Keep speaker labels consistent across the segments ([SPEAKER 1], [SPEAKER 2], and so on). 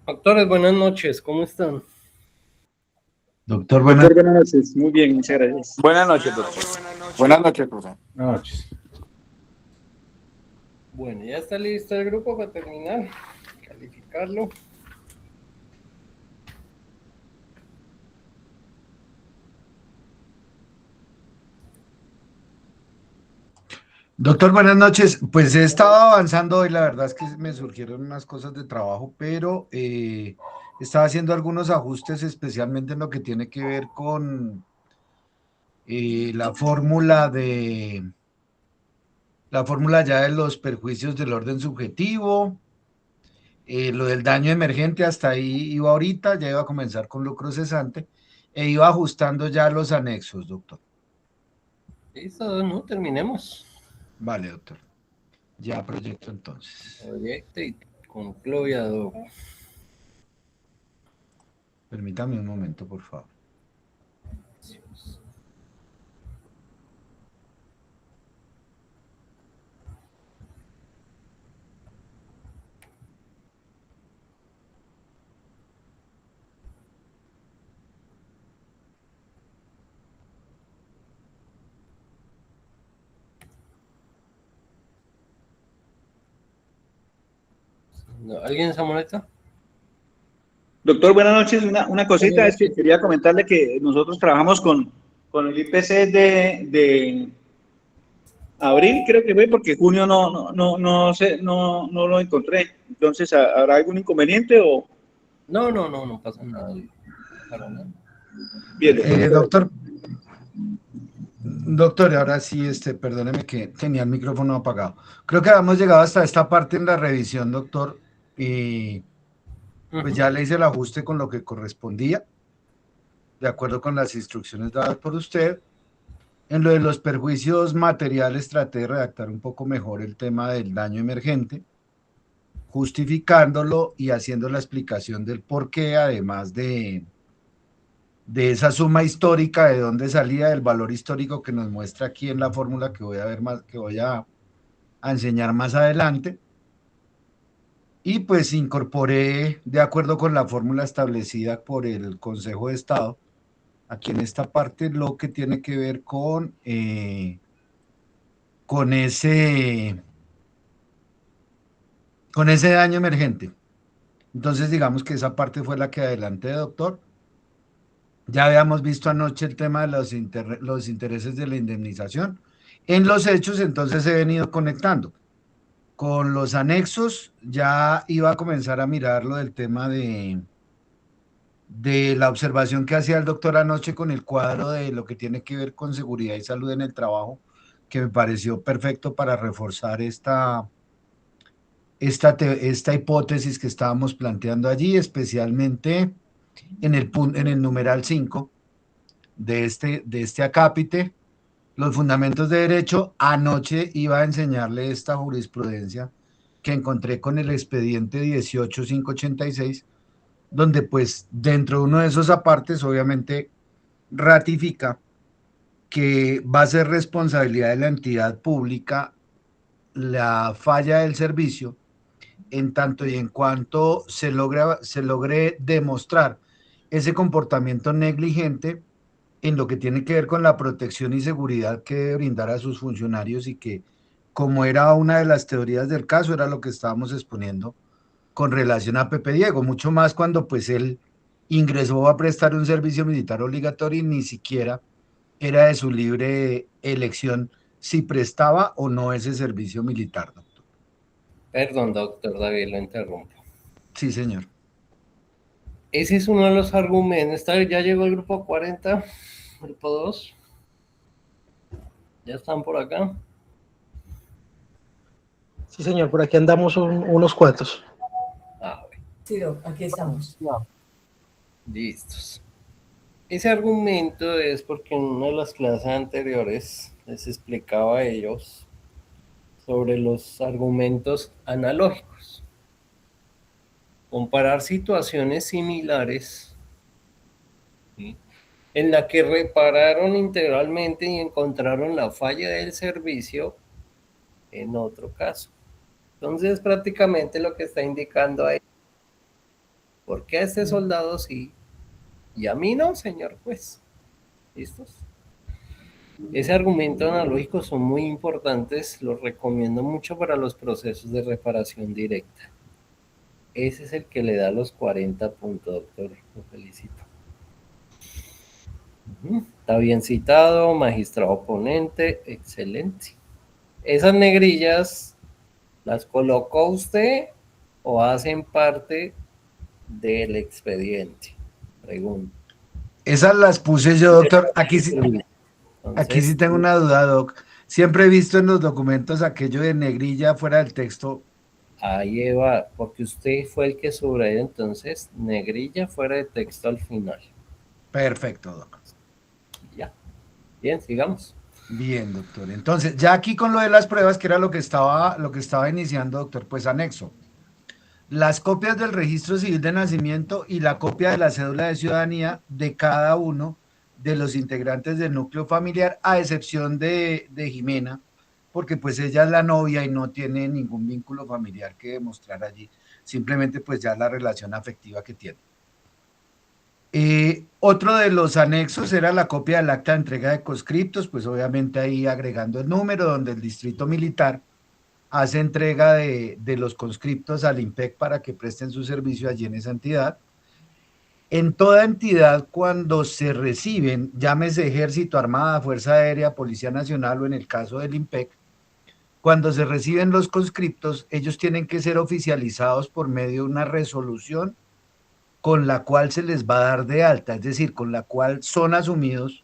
[SPEAKER 1] Doctores, buenas noches, ¿cómo están?
[SPEAKER 2] Doctor, buenas
[SPEAKER 3] Doctor, buenas noches. Muy bien, muchas gracias.
[SPEAKER 4] Buenas noches, doctor. Buenas noches, profesor.
[SPEAKER 2] noches.
[SPEAKER 1] Bueno, ya está listo el grupo para terminar, calificarlo.
[SPEAKER 2] Doctor, buenas noches. Pues he estado avanzando hoy, la verdad es que me surgieron unas cosas de trabajo, pero estaba haciendo algunos ajustes, especialmente en lo que tiene que ver con la fórmula ya de los perjuicios del orden subjetivo, lo del daño emergente, hasta ahí iba ahorita, ya iba a comenzar con lucro cesante, e iba ajustando ya los anexos, doctor.
[SPEAKER 1] Listo, no, terminemos.
[SPEAKER 2] Vale, doctor. Ya proyecto entonces.
[SPEAKER 1] Proyecto y concluya.
[SPEAKER 2] Permítame un momento, por favor.
[SPEAKER 1] ¿Alguien se molesta?
[SPEAKER 3] Doctor, buenas noches. Una cosita es que quería comentarle que nosotros trabajamos con el IPC de abril, creo que fue, porque junio no sé, no lo encontré. Entonces, ¿habrá algún inconveniente o...?
[SPEAKER 1] No pasa nada. Para nada.
[SPEAKER 3] Bien, doctor.
[SPEAKER 2] Doctor, ahora sí, perdóneme que tenía el micrófono apagado. Creo que habíamos llegado hasta esta parte en la revisión, doctor, y pues ya le hice el ajuste con lo que correspondía, de acuerdo con las instrucciones dadas por usted. En lo de los perjuicios materiales traté de redactar un poco mejor el tema del daño emergente, justificándolo y haciendo la explicación del por qué, además de esa suma histórica, de dónde salía, el valor histórico que nos muestra aquí en la fórmula que voy a ver más, que voy a enseñar más adelante. Y pues incorporé, de acuerdo con la fórmula establecida por el Consejo de Estado, aquí en esta parte, lo que tiene que ver con ese daño emergente. Entonces, digamos que esa parte fue la que adelanté, doctor. Ya habíamos visto anoche el tema de los intereses de la indemnización. En los hechos, entonces he venido conectando. Con los anexos, ya iba a comenzar a mirar lo del tema de la observación que hacía el doctor anoche con el cuadro de lo que tiene que ver con seguridad y salud en el trabajo, que me pareció perfecto para reforzar esta hipótesis que estábamos planteando allí, especialmente en el numeral 5 de este acápite, los fundamentos de derecho. Anoche iba a enseñarle esta jurisprudencia que encontré con el expediente 18586, donde pues dentro de uno de esos apartes obviamente ratifica que va a ser responsabilidad de la entidad pública la falla del servicio en tanto y en cuanto se logre demostrar ese comportamiento negligente en lo que tiene que ver con la protección y seguridad que debe brindar a sus funcionarios, y que, como era una de las teorías del caso, era lo que estábamos exponiendo con relación a Pepe Diego, mucho más cuando pues él ingresó a prestar un servicio militar obligatorio y ni siquiera era de su libre elección si prestaba o no ese servicio militar, doctor.
[SPEAKER 1] Perdón, doctor David, lo interrumpo.
[SPEAKER 2] Sí, señor.
[SPEAKER 1] Ese es uno de los argumentos. Ya llegó el grupo 40, grupo 2. ¿Ya están por acá?
[SPEAKER 5] Sí, señor, por aquí andamos unos cuantos.
[SPEAKER 1] Bueno.
[SPEAKER 6] Sí, aquí estamos.
[SPEAKER 1] Listos. Ese argumento es porque en una de las clases anteriores les explicaba a ellos sobre los argumentos analógicos. Comparar situaciones similares, ¿sí?, en la que repararon integralmente y encontraron la falla del servicio en otro caso. Entonces, prácticamente lo que está indicando ahí ¿Por qué a este soldado sí y a mí no, señor juez? ¿Listos? Ese argumento analógico son muy importantes, los recomiendo mucho para los procesos de reparación directa. Ese es el que le da los 40 puntos, doctor. Lo felicito. Está bien citado, magistrado ponente, excelente. Esas negrillas, ¿las colocó usted o hacen parte del expediente? Pregunto.
[SPEAKER 2] Esas las puse yo, doctor. Aquí sí
[SPEAKER 1] Entonces,
[SPEAKER 2] tengo una duda, doc. Siempre he visto en los documentos aquello de negrilla fuera del texto.
[SPEAKER 1] ahí va, porque usted fue el que subrayó, entonces, negrilla fuera de texto al final.
[SPEAKER 2] Perfecto, doc.
[SPEAKER 1] Ya. Bien, sigamos.
[SPEAKER 2] Bien, doctor. Entonces, ya aquí con lo de las pruebas, que era lo que estaba iniciando, doctor, pues anexo. Las copias del registro civil de nacimiento y la copia de la cédula de ciudadanía de cada uno de los integrantes del núcleo familiar, a excepción de Jimena, porque pues ella es la novia y no tiene ningún vínculo familiar que demostrar allí, simplemente pues ya la relación afectiva que tiene. Otro de los anexos era la copia del acta de entrega de conscriptos, pues obviamente ahí agregando el número donde el distrito militar hace entrega de los conscriptos al IMPEC para que presten su servicio allí en esa entidad. En toda entidad, cuando se reciben, llámese Ejército, Armada, Fuerza Aérea, Policía Nacional o en el caso del IMPEC, cuando se reciben los conscriptos, ellos tienen que ser oficializados por medio de una resolución con la cual se les va a dar de alta, es decir, con la cual son asumidos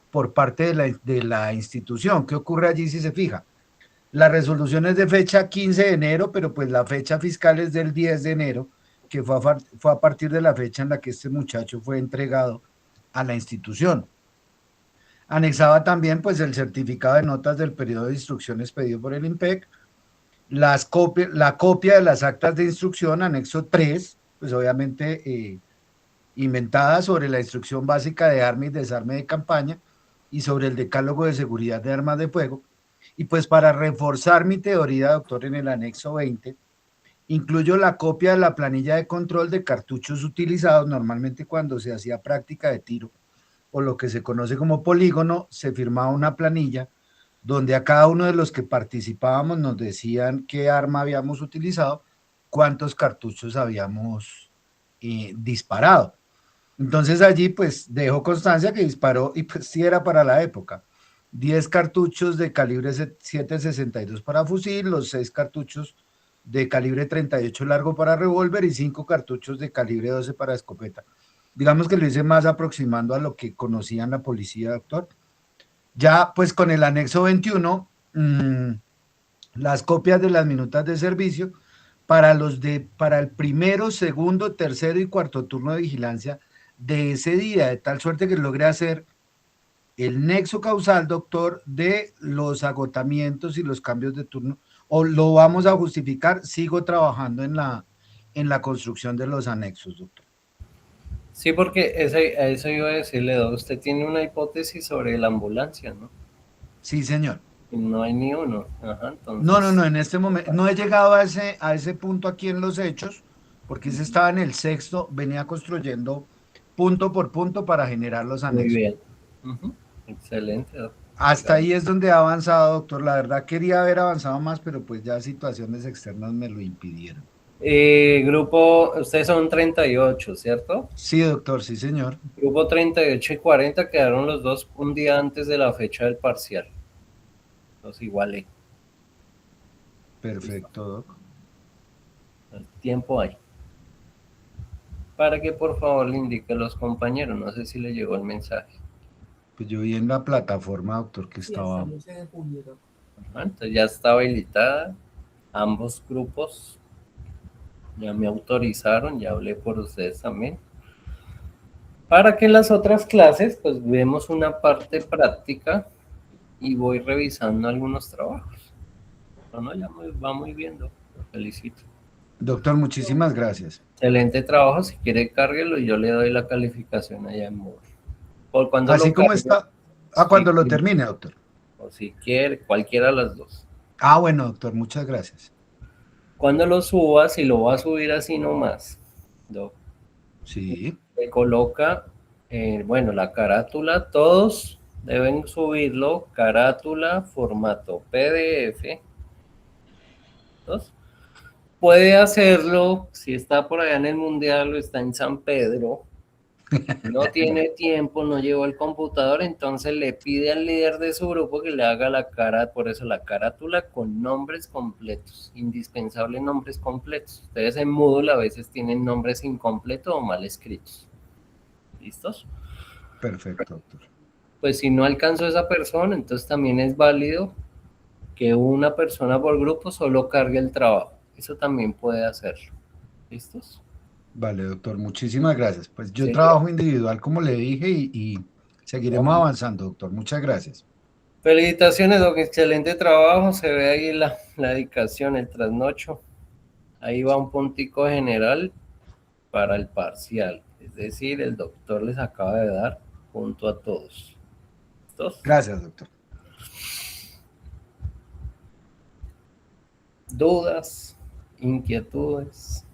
[SPEAKER 2] por parte de la institución. ¿Qué ocurre allí si se fija? La resolución es de fecha 15 de enero, pero pues la fecha fiscal es del 10 de enero, que fue a partir de la fecha en la que este muchacho fue entregado a la institución. Anexaba también pues el certificado de notas del periodo de instrucción expedido por el IMPEC, la copia de las actas de instrucción, anexo 3, pues obviamente inventada sobre la instrucción básica de arma y desarme de campaña y sobre el decálogo de seguridad de armas de fuego. Y pues para reforzar mi teoría, doctor, en el anexo 20, incluyo la copia de la planilla de control de cartuchos utilizados. Normalmente cuando se hacía práctica de tiro o lo que se conoce como polígono, se firmaba una planilla donde a cada uno de los que participábamos nos decían qué arma habíamos utilizado, cuántos cartuchos habíamos disparado. Entonces allí pues dejó constancia que disparó, y pues sí era para la época, 10 cartuchos de calibre 7.62 para fusil, los 6 cartuchos de calibre 38 largo para revólver y 5 cartuchos de calibre 12 para escopeta. Digamos que lo hice más aproximando a lo que conocían la policía, doctor. Ya pues con el anexo 21, las copias de las minutas de servicio para el primero, segundo, tercero y cuarto turno de vigilancia de ese día, de tal suerte que logré hacer el nexo causal, doctor, de los agotamientos y los cambios de turno, o lo vamos a justificar. Sigo trabajando en la construcción de los anexos, doctor.
[SPEAKER 1] Sí, porque a eso iba a decirle, usted tiene una hipótesis sobre la ambulancia, ¿no?
[SPEAKER 2] Sí, señor.
[SPEAKER 1] Y no hay ni uno. Ajá, entonces,
[SPEAKER 2] No, en este momento no he llegado a ese punto aquí en los hechos, porque ese estaba en el sexto, venía construyendo punto por punto para generar los
[SPEAKER 1] muy
[SPEAKER 2] anexos.
[SPEAKER 1] bien. Excelente.
[SPEAKER 2] Hasta ahí es donde ha avanzado, doctor. La verdad quería haber avanzado más, pero pues ya situaciones externas me lo impidieron.
[SPEAKER 1] Grupo, ustedes son 38, ¿cierto?
[SPEAKER 2] Sí, doctor, sí, señor.
[SPEAKER 1] Grupo 38 y 40 quedaron los dos un día antes de la fecha del parcial. Los igualé.
[SPEAKER 2] Perfecto, doc.
[SPEAKER 1] El tiempo hay. Para que por favor le indique a los compañeros, no sé si le llegó el mensaje.
[SPEAKER 2] Pues yo vi en la plataforma, doctor, que estaba...
[SPEAKER 1] Ajá, entonces ya está habilitada. Ambos grupos ya me autorizaron, ya hablé por ustedes también. Para que en las otras clases pues vemos una parte práctica y voy revisando algunos trabajos. Bueno, ya va muy bien, lo felicito.
[SPEAKER 2] Doctor, muchísimas gracias.
[SPEAKER 1] Excelente trabajo, si quiere cárguelo y yo le doy la calificación allá en Moodle. Por cuando
[SPEAKER 2] Así
[SPEAKER 1] lo
[SPEAKER 2] como
[SPEAKER 1] cargue,
[SPEAKER 2] está, cuando lo termine, doctor.
[SPEAKER 1] O si quiere, cualquiera de las dos.
[SPEAKER 2] Bueno, doctor, muchas gracias.
[SPEAKER 1] Cuando lo suba, si lo va a subir así nomás,
[SPEAKER 2] Sí,
[SPEAKER 1] Se coloca, bueno, la carátula, todos deben subirlo, carátula, formato PDF. ¿Dos? Puede hacerlo si está por allá en el Mundial o está en San Pedro, no tiene tiempo, no llevó el computador, entonces le pide al líder de su grupo que le haga la cara, por eso la carátula con nombres completos, indispensable nombres completos. Ustedes en Moodle a veces tienen nombres incompletos o mal escritos. ¿Listos?
[SPEAKER 2] perfecto, doctor.
[SPEAKER 1] Pues si no alcanzó esa persona, entonces también es válido que una persona por grupo solo cargue el trabajo. Eso también puede hacerlo. ¿Listos?
[SPEAKER 2] Vale, doctor, muchísimas gracias. Pues yo
[SPEAKER 1] Sí.
[SPEAKER 2] trabajo individual, como le dije, y seguiremos avanzando, doctor. Muchas gracias.
[SPEAKER 1] Felicitaciones, Doc. Excelente trabajo. Se ve ahí la dedicación, el trasnocho. Ahí va un puntico general para el parcial. Es decir, el doctor les acaba de dar punto a todos. ¿Listos?
[SPEAKER 2] Gracias, doctor.
[SPEAKER 1] ¿Dudas? ¿Inquietudes?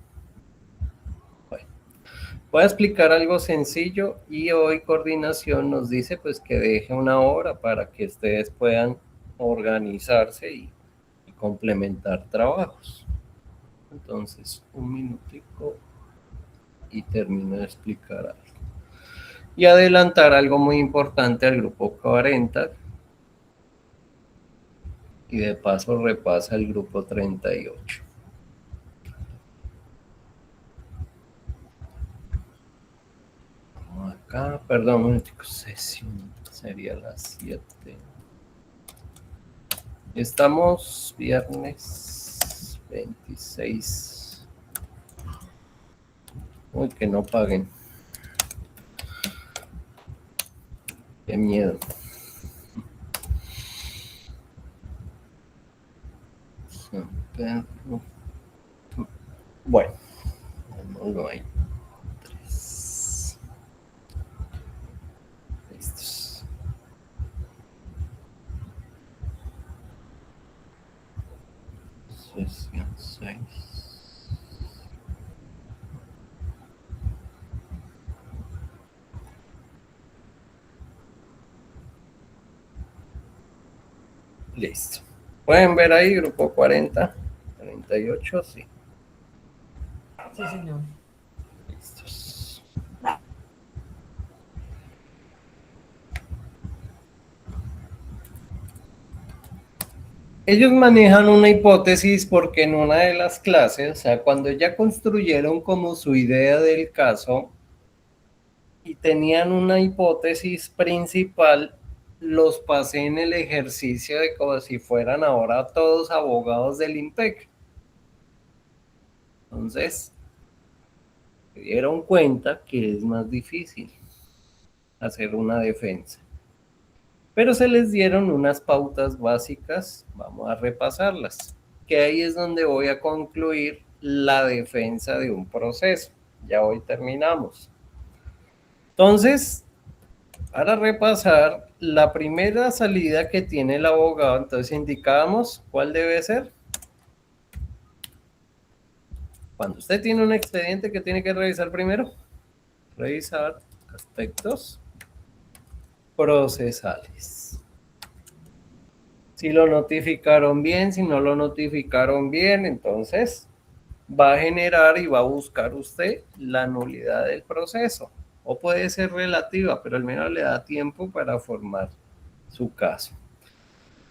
[SPEAKER 1] Bueno, voy a explicar algo sencillo y hoy coordinación nos dice pues que deje una hora para que ustedes puedan organizarse y complementar trabajos. Entonces, un minutico y termino de explicar algo. Y adelantar algo muy importante al grupo 40 y de paso repasa el grupo 38. Vamos acá, perdón, un momentico, sesión sería las 7. Estamos viernes 26. Uy, que no paguen. Qué miedo. Bueno, no hay. 3. Listos. Sesión 6. Listo. Pueden ver ahí, grupo 40, 38, sí.
[SPEAKER 6] Sí, señor.
[SPEAKER 1] Listos. Ellos manejan una hipótesis porque en una de las clases, o sea, cuando ya construyeron como su idea del caso y tenían una hipótesis principal, los pasé en el ejercicio de como si fueran ahora todos abogados del IMPEC. Entonces, se dieron cuenta que es más difícil hacer una defensa. Pero se les dieron unas pautas básicas, vamos a repasarlas, que ahí es donde voy a concluir la defensa de un proceso. Ya hoy terminamos. Entonces, para repasar, la primera salida que tiene el abogado, entonces indicábamos cuál debe ser. Cuando usted tiene un expediente, ¿qué tiene que revisar primero? Revisar aspectos procesales. Si lo notificaron bien, si no lo notificaron bien, entonces va a generar y va a buscar usted la nulidad del proceso. O puede ser relativa, pero al menos le da tiempo para formar su caso.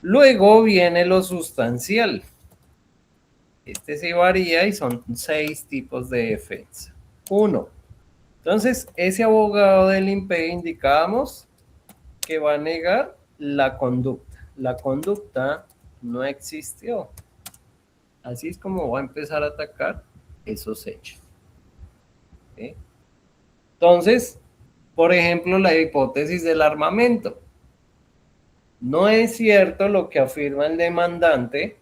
[SPEAKER 1] Luego viene lo sustancial. Este se varía y son 6 tipos de defensa. 1. Entonces, ese abogado del IMPE indicábamos que va a negar la conducta. La conducta no existió. Así es como va a empezar a atacar esos hechos. ¿Sí? Entonces, por ejemplo, la hipótesis del armamento. No es cierto lo que afirma el demandante,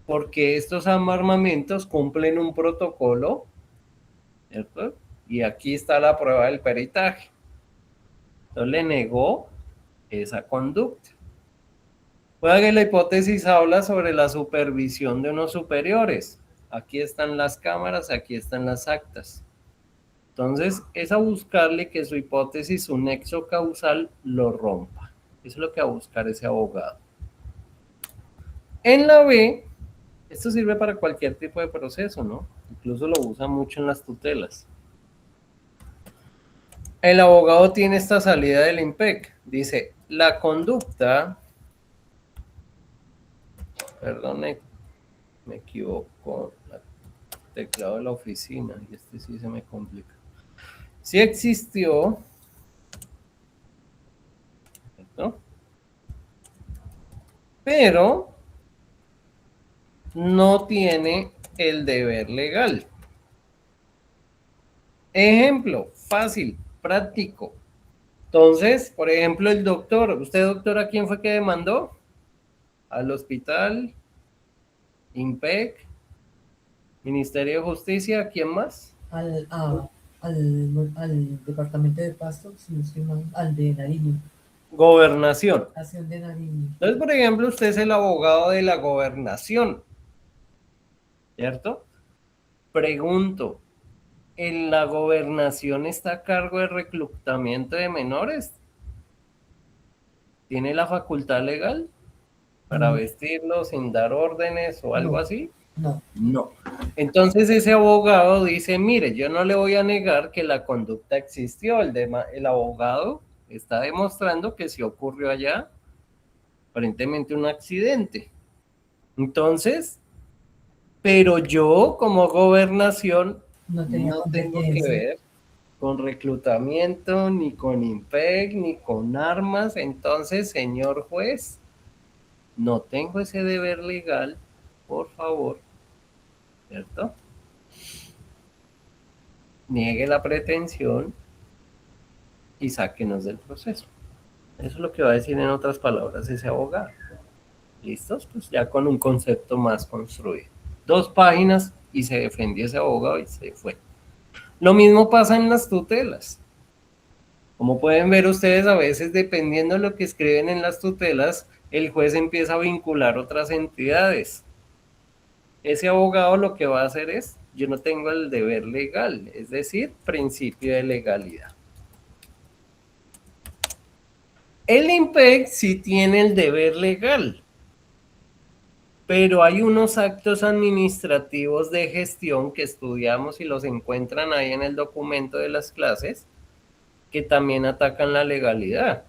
[SPEAKER 1] porque estos armamentos cumplen un protocolo, ¿cierto? Y aquí está la prueba del peritaje. Entonces le negó esa conducta. Puede que la hipótesis habla sobre la supervisión de unos superiores. Aquí están las cámaras, aquí están las actas. Entonces, es a buscarle que su hipótesis, su nexo causal, lo rompa. Eso es lo que va a buscar ese abogado. En la B, esto sirve para cualquier tipo de proceso, ¿no? Incluso lo usa mucho en las tutelas. El abogado tiene esta salida del IMPEC. Dice, la conducta, perdone, me equivoco, el teclado de la oficina, y este sí se me complica. Sí existió, ¿no? Pero no tiene el deber legal. Ejemplo, fácil, práctico. Entonces, por ejemplo, el doctor, ¿usted doctor a quién fue que demandó? Al hospital, IMPEC, Ministerio de Justicia, ¿a quién más?
[SPEAKER 6] Al departamento de Pasto, si no estoy mal, al de Nariño,
[SPEAKER 1] Gobernación.
[SPEAKER 6] Nación de Nariño.
[SPEAKER 1] Entonces, por ejemplo, usted es el abogado de la gobernación, ¿cierto? Pregunto, ¿en la gobernación está a cargo de reclutamiento de menores? ¿Tiene la facultad legal para
[SPEAKER 6] No.
[SPEAKER 1] vestirlos sin dar órdenes o algo
[SPEAKER 6] No.
[SPEAKER 1] así?
[SPEAKER 6] No,
[SPEAKER 1] No. Entonces ese abogado dice, mire, yo no le voy a negar que la conducta existió. El abogado está demostrando que sí ocurrió allá, aparentemente un accidente. Entonces, pero yo como gobernación
[SPEAKER 6] no tenía
[SPEAKER 1] no tengo que
[SPEAKER 6] competencia.
[SPEAKER 1] ver con reclutamiento, ni con IMPEC, ni con armas. Entonces, señor juez, no tengo ese deber legal, por favor, ¿cierto? Niegue la pretensión y sáquenos del proceso. Eso es lo que va a decir en otras palabras ese abogado. ¿Listos? Pues ya con un concepto más construido. 2 páginas y se defendió ese abogado y se fue. Lo mismo pasa en las tutelas. Como pueden ver ustedes, a veces dependiendo de lo que escriben en las tutelas, el juez empieza a vincular otras entidades. Ese abogado lo que va a hacer es, yo no tengo el deber legal, es decir, principio de legalidad. El IMPEC sí tiene el deber legal, pero hay unos actos administrativos de gestión que estudiamos y los encuentran ahí en el documento de las clases, que también atacan la legalidad.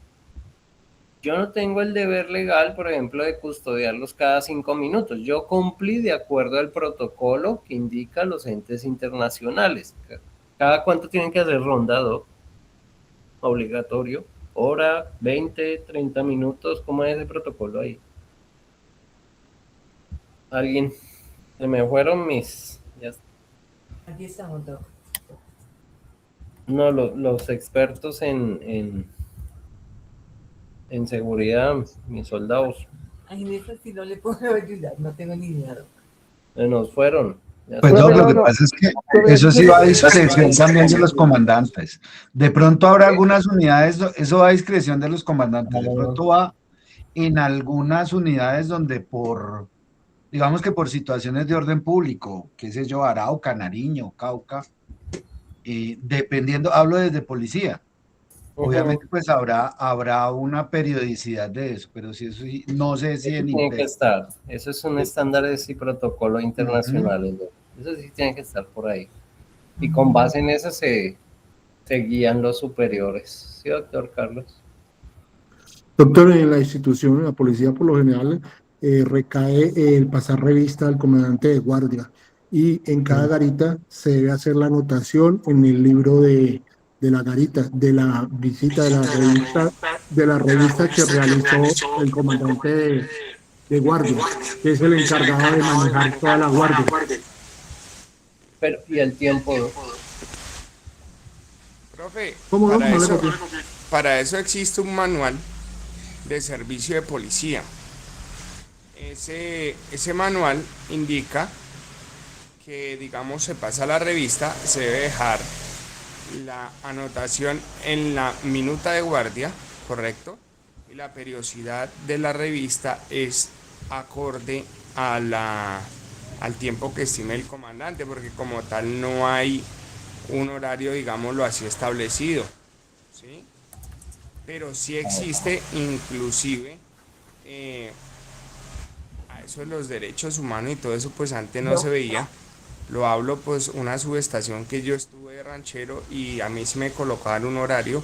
[SPEAKER 1] Yo no tengo el deber legal, por ejemplo, de custodiarlos cada 5 minutos. Yo cumplí de acuerdo al protocolo que indica los entes internacionales. ¿Cada cuánto tienen que hacer rondado? Obligatorio. Hora, 20, 30 minutos. ¿Cómo es ese protocolo ahí? Alguien. Se me fueron mis... Ya.
[SPEAKER 6] Aquí estamos, Doc.
[SPEAKER 1] No, los expertos en seguridad, mis soldados,
[SPEAKER 6] Ay, en eso sí no le puedo ayudar, no tengo ni idea, Doc.
[SPEAKER 1] se nos fueron. Ya
[SPEAKER 2] Pues
[SPEAKER 1] se-
[SPEAKER 2] no, lo que pasa es que eso sí va a discreción también de los comandantes. De pronto habrá algunas unidades, eso va a discreción de los comandantes. De pronto va en algunas unidades donde digamos que por situaciones de orden público, qué sé yo, Arauca, Nariño, Cauca, dependiendo, hablo desde policía. Obviamente pues habrá una periodicidad de eso, pero si eso sí, no sé si
[SPEAKER 1] Eso
[SPEAKER 2] en
[SPEAKER 1] tiene que
[SPEAKER 2] IMPEC.
[SPEAKER 1] estar. Eso es un estándares y protocolos internacionales, ¿no? Eso sí tiene que estar por ahí. Y con base en eso se guían los superiores. ¿Sí, doctor Carlos?
[SPEAKER 7] Doctor, en la institución, en la policía, por lo general, recae el pasar revista al comandante de guardia y en cada garita se debe hacer la anotación en el libro de la garita, de la visita de la revista que realizó el comandante de guardia, que es el encargado de manejar toda la guardia.
[SPEAKER 1] Pero, ¿y el tiempo?
[SPEAKER 4] Profe,
[SPEAKER 7] ¿Cómo no?
[SPEAKER 4] para
[SPEAKER 7] No le
[SPEAKER 4] eso,
[SPEAKER 7] copié.
[SPEAKER 4] para eso existe un manual de servicio de policía. Ese manual indica que, digamos, se pasa la revista, se debe dejar la anotación en la minuta de guardia, ¿correcto? Y la periodicidad de la revista es acorde a al tiempo que estime el comandante, porque como tal no hay un horario, digámoslo así, establecido, ¿sí? Pero sí existe inclusive a eso de los derechos humanos y todo eso, pues antes no se veía. Lo hablo, pues una subestación que yo estuve de ranchero y a mí sí me colocaban un horario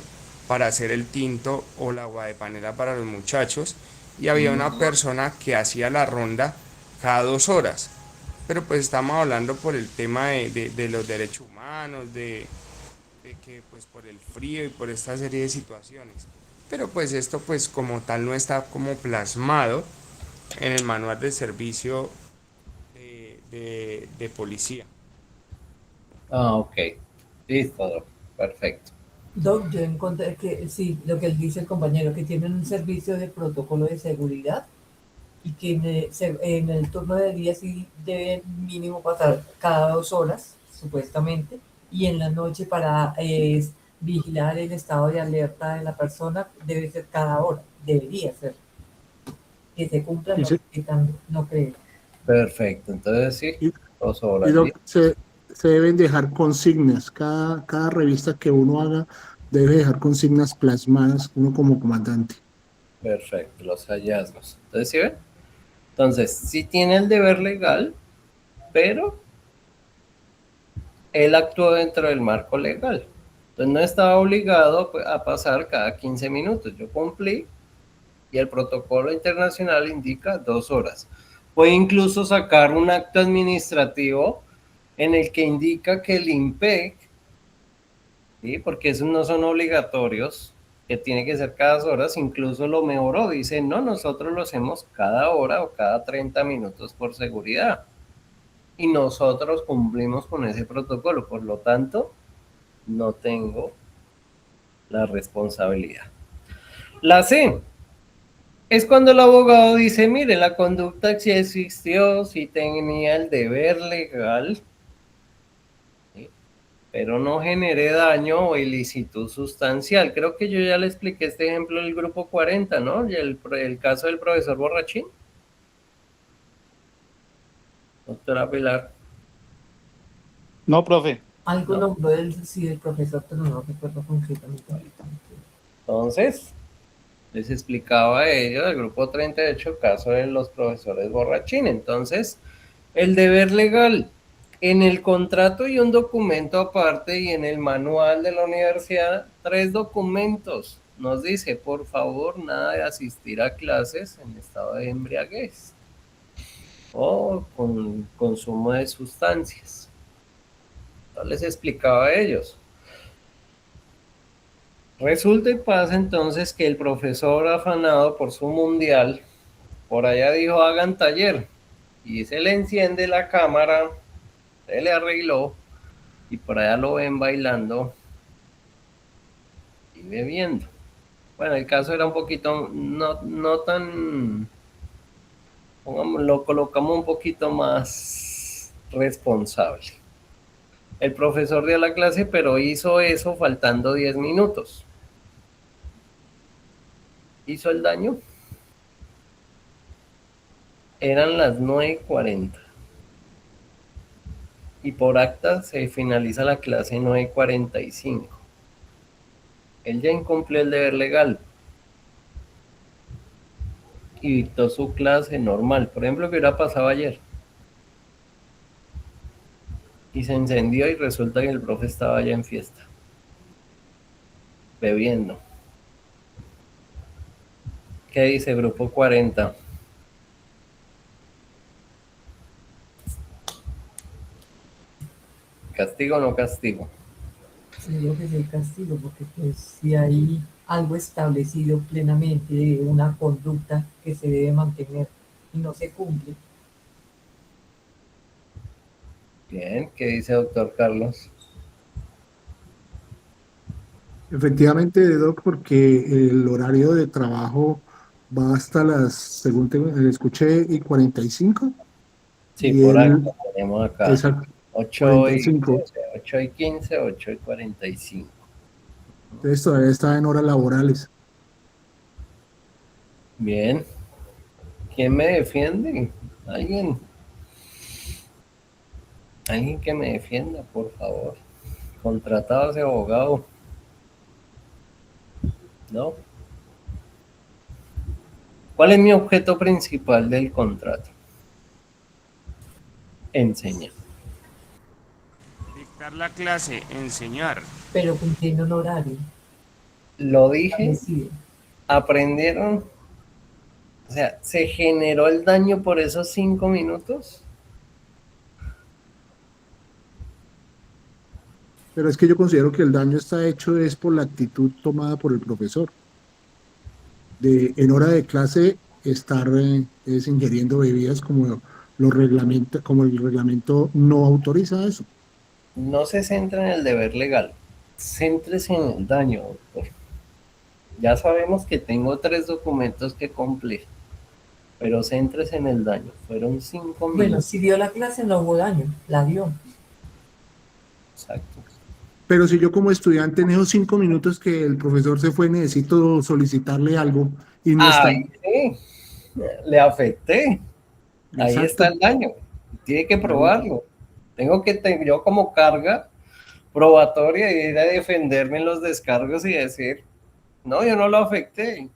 [SPEAKER 4] para hacer el tinto o la agua de panela para los muchachos, y había una persona que hacía la ronda cada 2 horas. Pero pues estamos hablando por el tema de los derechos humanos, de que pues por el frío y por esta serie de situaciones. Pero pues esto pues como tal no está como plasmado en el manual de servicio de policía.
[SPEAKER 1] Ah, ok. Listo, Doc. Perfecto.
[SPEAKER 6] Doc, yo encontré que sí, lo que él dice el compañero, que tienen un servicio de protocolo de seguridad y que en el turno de día sí debe mínimo pasar cada 2 horas, supuestamente, y en la noche para vigilar el estado de alerta de la persona debe ser cada hora, debería ser. Que se cumpla,
[SPEAKER 7] Y,
[SPEAKER 6] no,
[SPEAKER 7] se-
[SPEAKER 6] no creo.
[SPEAKER 1] Perfecto. Entonces sí,
[SPEAKER 7] y,
[SPEAKER 1] 2 horas.
[SPEAKER 7] se deben dejar consignas. Cada revista que uno haga debe dejar consignas plasmadas, uno como comandante.
[SPEAKER 1] Perfecto, los hallazgos. Entonces, ¿sí ven? Entonces, sí tiene el deber legal, pero él actuó dentro del marco legal. Entonces, no estaba obligado pues, a pasar cada 15 minutos. Yo cumplí y el protocolo internacional indica 2 horas. Puede incluso sacar un acto administrativo en el que indica que el IMPEC, ¿sí? Porque esos no son obligatorios, que tiene que ser cada 2 horas, incluso lo mejoró. Dice, no, nosotros lo hacemos cada hora o cada 30 minutos por seguridad. Y nosotros cumplimos con ese protocolo, por lo tanto, no tengo la responsabilidad. La C es cuando el abogado dice, mire, la conducta sí existió, sí tenía el deber legal, ¿sí? Pero no genere daño o ilicitud sustancial. Creo que yo ya le expliqué este ejemplo del grupo 40, ¿no? Y el caso del profesor Borrachín. Doctora Pilar.
[SPEAKER 3] No, profe.
[SPEAKER 6] Algo
[SPEAKER 1] No.
[SPEAKER 6] nombró él, sí, el profesor, pero no recuerdo concretamente ahorita.
[SPEAKER 1] Entonces, les explicaba a ellos, el grupo 38, caso de los profesores Borrachín. Entonces, el deber legal. En el contrato y un documento aparte y en el manual de la universidad, 3 documentos. Nos dice, por favor, nada de asistir a clases en estado de embriaguez o con consumo de sustancias. Yo les explicaba a ellos. Resulta y pasa entonces que el profesor afanado por su mundial, por allá dijo, hagan taller. Y se le enciende la cámara, se le arregló y por allá lo ven bailando y bebiendo. Bueno, el caso era un poquito, no tan, lo colocamos un poquito más responsable. El profesor dio la clase, pero hizo eso faltando 10 minutos. ¿Hizo el daño? Eran las 9:40. Y por acta se finaliza la clase 9:45. Él ya incumplió el deber legal y dictó su clase normal. Por ejemplo, que hubiera pasado ayer. Y se encendió y resulta que el profe estaba ya en fiesta, bebiendo. ¿Qué dice grupo 40? ¿Castigo o no castigo?
[SPEAKER 6] Sí, yo que es el castigo, porque pues si hay algo establecido plenamente de una conducta que se debe mantener y no se cumple,
[SPEAKER 1] Bien, ¿qué dice doctor Carlos?
[SPEAKER 7] Efectivamente, Doc, porque el horario de trabajo va hasta las, según escuché, y 45,
[SPEAKER 1] Sí,
[SPEAKER 7] y
[SPEAKER 1] por
[SPEAKER 7] él,
[SPEAKER 1] acta tenemos acá
[SPEAKER 7] esa
[SPEAKER 1] 8 y,
[SPEAKER 7] 45,
[SPEAKER 1] 8 y 15, 8 y 45.
[SPEAKER 7] entonces todavía está en horas laborales.
[SPEAKER 1] Bien, ¿quién me defiende? ¿Alguien? Alguien que me defienda, por favor. contratado ese abogado. ¿No? ¿Cuál es mi objeto principal del contrato? Enseñar.
[SPEAKER 4] Dictar la clase, enseñar.
[SPEAKER 6] pero cumpliendo un horario.
[SPEAKER 1] Lo dije,
[SPEAKER 6] Establecido.
[SPEAKER 1] aprendieron, o sea, ¿se generó el daño por esos 5 minutos?
[SPEAKER 7] Pero es que yo considero que el daño está hecho es por la actitud tomada por el profesor. De en hora de clase estar es ingiriendo bebidas como el reglamento no autoriza eso.
[SPEAKER 1] No se centra en el deber legal, céntrese en el daño, doctor. Ya sabemos que tengo 3 documentos que cumplir, pero céntrese en el daño. Fueron 5
[SPEAKER 6] Bueno,
[SPEAKER 1] minutos.
[SPEAKER 6] si dio la clase no hubo daño, la dio.
[SPEAKER 1] Exacto.
[SPEAKER 7] Pero si yo como estudiante en esos 5 minutos que el profesor se fue, necesito solicitarle algo y no está.
[SPEAKER 1] Ahí sí, le afecté. Ahí
[SPEAKER 7] Exacto.
[SPEAKER 1] está el daño. Tiene que probarlo. Tengo que tener yo como carga probatoria y ir a defenderme en los descargos y decir, no, yo no lo afecté.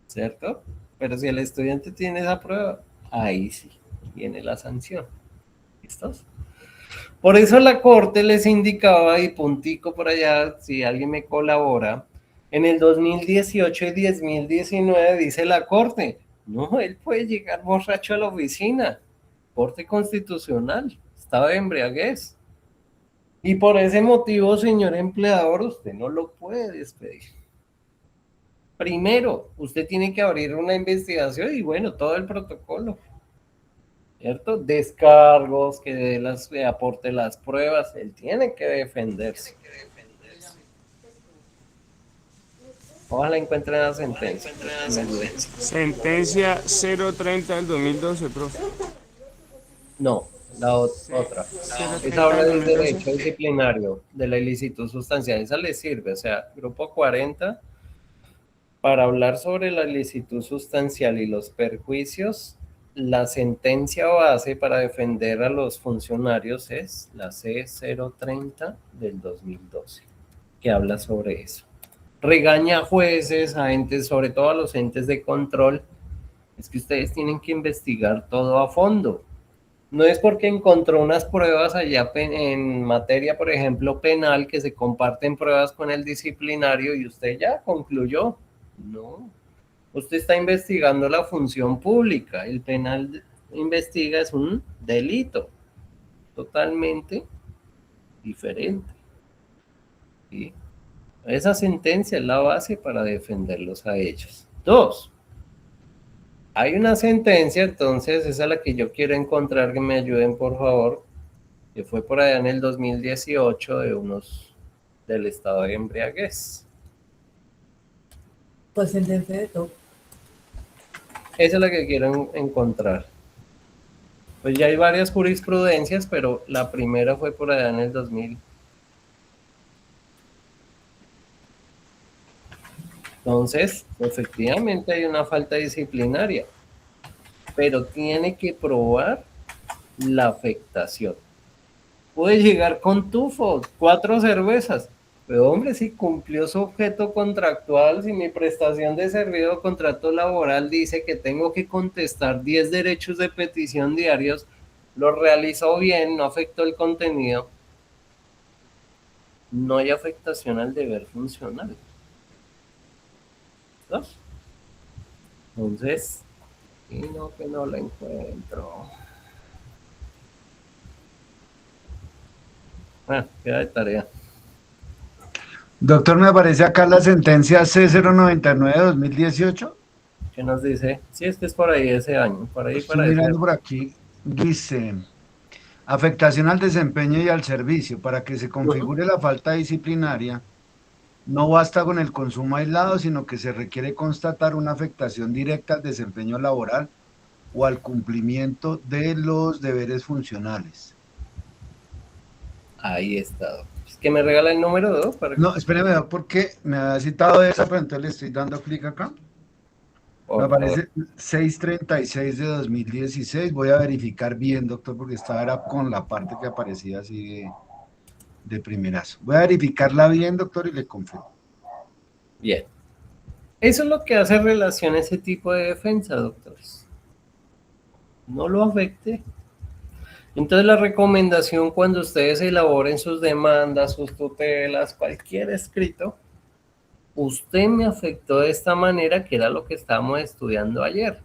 [SPEAKER 1] ¿Cierto? Pero si el estudiante tiene esa prueba, ahí sí viene la sanción. ¿Listos? Por eso la corte les indicaba, y puntico por allá, si alguien me colabora, en el 2018 y 2019 dice la corte, no, él puede llegar borracho a la oficina, corte constitucional, estado de embriaguez. Y por ese motivo, señor empleador, usted no lo puede despedir. Primero, usted tiene que abrir una investigación y bueno, todo el protocolo. ¿Cierto? Descargos, que aporte las pruebas, él tiene que defenderse. Ojalá encuentren la sentencia.
[SPEAKER 4] Sentencia 030 del 2012, profe.
[SPEAKER 1] No, la otra.
[SPEAKER 4] 030
[SPEAKER 1] Esa habla
[SPEAKER 4] del
[SPEAKER 1] del
[SPEAKER 4] 2012.
[SPEAKER 1] derecho disciplinario, de la ilicitud sustancial. Esa le sirve, o sea, grupo 40, para hablar sobre la ilicitud sustancial y los perjuicios. La sentencia base para defender a los funcionarios es la C030 del 2012, que habla sobre eso. Regaña a jueces, a entes, sobre todo a los entes de control. Es que ustedes tienen que investigar todo a fondo. No es porque encontró unas pruebas allá en materia, por ejemplo, penal, que se comparten pruebas con el disciplinario y usted ya concluyó. No. Usted está investigando la función pública. El penal investiga es un delito totalmente diferente. ¿Sí? Esa sentencia es la base para defenderlos a ellos. 2. Hay una sentencia, entonces, esa es la que yo quiero encontrar, que me ayuden, por favor, que fue por allá en el 2018 de unos del estado de embriaguez.
[SPEAKER 6] Pues sentencia de todo.
[SPEAKER 1] Esa es la que quiero encontrar. Pues ya hay varias jurisprudencias, pero la primera fue por allá en el 2000. Entonces, efectivamente hay una falta disciplinaria, pero tiene que probar la afectación. Puede llegar con tufo, 4 cervezas, pero hombre, si cumplió su objeto contractual, si mi prestación de servicio o contrato laboral dice que tengo que contestar 10 derechos de petición diarios, lo realizó bien, no afectó el contenido, no hay afectación al deber funcional. ¿No? Entonces, y no, que no la encuentro. Queda de tarea.
[SPEAKER 2] Doctor, me aparece acá la sentencia C099-2018.
[SPEAKER 1] ¿Qué nos dice? Sí, es que es por ahí ese año, por ahí
[SPEAKER 2] Estoy
[SPEAKER 1] para ese
[SPEAKER 2] mirando
[SPEAKER 1] año.
[SPEAKER 2] por aquí. Dice, afectación al desempeño y al servicio. Para que se configure la falta disciplinaria, no basta con el consumo aislado, sino que se requiere constatar una afectación directa al desempeño laboral o al cumplimiento de los deberes funcionales.
[SPEAKER 1] Ahí está. Es que me regala el número 2 para
[SPEAKER 2] No, espéreme, porque me ha citado esa, pero entonces le estoy dando clic acá. Me
[SPEAKER 1] por favor.
[SPEAKER 2] aparece 636 de 2016. Voy a verificar bien, doctor, porque estaba era con la parte que aparecía así de primerazo. Voy a verificarla bien, doctor, y le confirmo.
[SPEAKER 1] Bien. Eso es lo que hace relación a ese tipo de defensa, doctores. No lo afecte. Entonces la recomendación cuando ustedes elaboren sus demandas, sus tutelas, cualquier escrito, usted me afectó de esta manera, que era lo que estábamos estudiando ayer.